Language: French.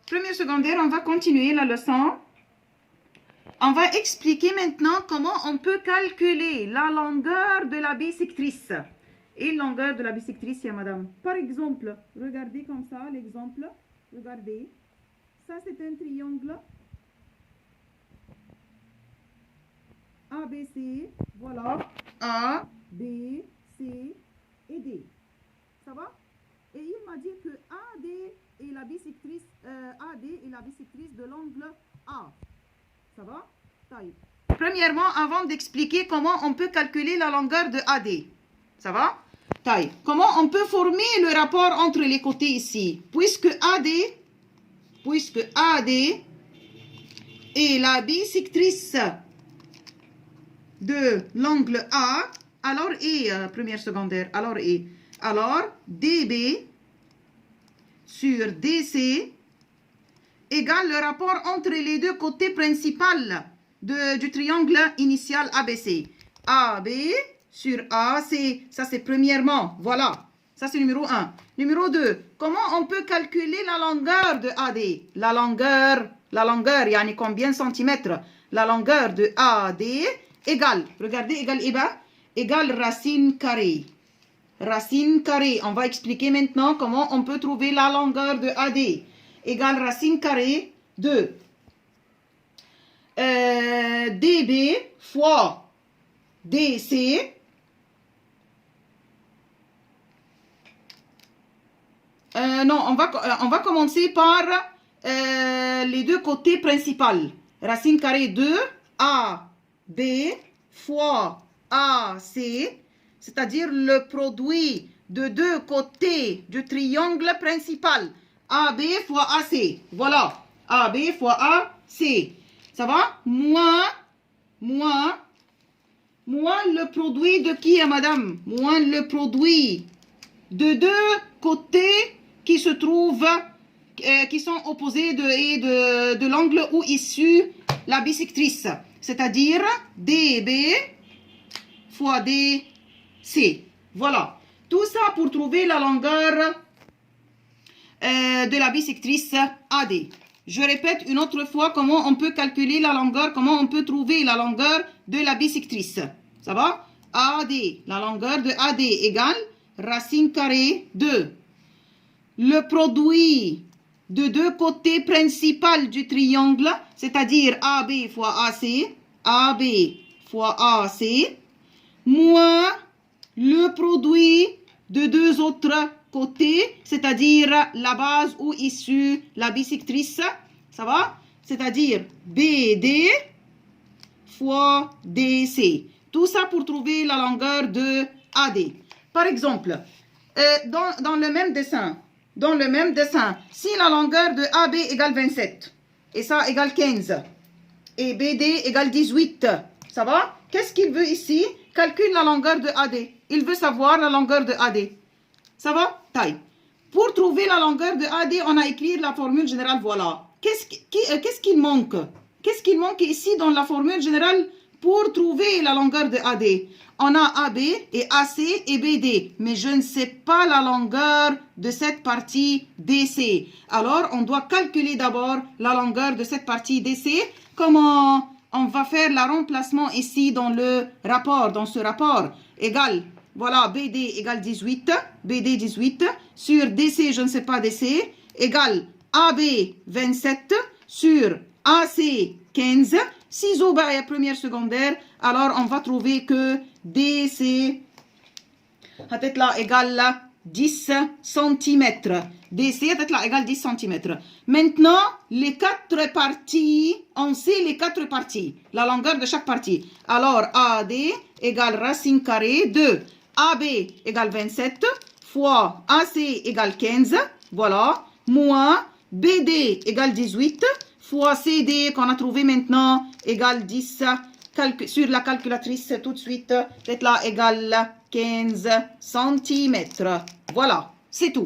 Première secondaire, on va continuer la leçon. On va expliquer maintenant comment on peut calculer la longueur de la bisectrice. Et longueur de la bisectrice, il y a madame. Par exemple, regardez comme ça l'exemple. Regardez. Ça, c'est un triangle. ABC. Voilà. A, B, C et D. Ça va? Et il m'a dit que AD est la bisectrice, de l'angle A. Ça va? Taille. Premièrement, avant d'expliquer comment on peut calculer la longueur de AD. Ça va? Taille. Comment on peut former le rapport entre les côtés ici? Puisque AD est la bisectrice de l'angle A, alors première secondaire, alors DB sur DC égale le rapport entre les deux côtés principaux du triangle initial ABC. AB sur AC, ça c'est premièrement, voilà, ça c'est numéro 1. Numéro 2, comment on peut calculer la longueur de AD? La longueur, yani combien de centimètres? La longueur de AD égale, regardez, égale racine carrée. Racine carrée, on va expliquer maintenant comment on peut trouver la longueur de AD. Égale racine carrée de DB fois DC non, on va commencer par les deux côtés principaux. Racine carrée de AB fois AC, c'est-à-dire le produit de deux côtés du triangle principal. AB fois AC. Voilà. AB fois AC. Ça va? Moins le produit de qui, madame? Moins le produit de deux côtés qui se trouvent, qui sont opposés de l'angle où issue la bisectrice. C'est-à-dire DB fois DC. Voilà. Tout ça pour trouver la longueur de la bisectrice AD. Je répète une autre fois comment on peut calculer la longueur, comment on peut trouver la longueur de la bisectrice. Ça va? AD, la longueur de AD égale racine carrée de le produit de deux côtés principaux du triangle, c'est-à-dire AB fois AC, moins le produit de deux autres côtés, c'est-à-dire la base où issue la bisectrice, ça va? C'est-à-dire BD fois DC. Tout ça pour trouver la longueur de AD. Par exemple, dans le même dessin, si la longueur de AB égale 27, et ça égale 15, et BD égale 18, ça va? Qu'est-ce qu'il veut ici? Calcule la longueur de AD. Il veut savoir la longueur de AD. Ça va? Taille. Pour trouver la longueur de AD, on a écrit la formule générale, voilà. Qu'est-ce qu'il manque? Qu'est-ce qu'il manque ici dans la formule générale pour trouver la longueur de AD? On a AB et AC et BD, mais je ne sais pas la longueur de cette partie DC. Alors, on doit calculer d'abord la longueur de cette partie DC. Comment on va faire le remplacement ici dans le rapport, dans ce rapport? Égal, voilà, BD égale 18, BD 18, sur DC, je ne sais pas DC, égale AB 27, sur AC 15, ciseaux bas première secondaire, alors on va trouver que DC égale 10 cm. DC égale 10 cm. Maintenant, les quatre parties, on sait les quatre parties, la longueur de chaque partie. Alors, AD égale racine carrée de AB égale 27 fois AC égale 15, voilà, moins BD égale 18 fois CD qu'on a trouvé maintenant égale 10, sur la calculatrice tout de suite, c'est là égale 15 cm. Voilà, c'est tout.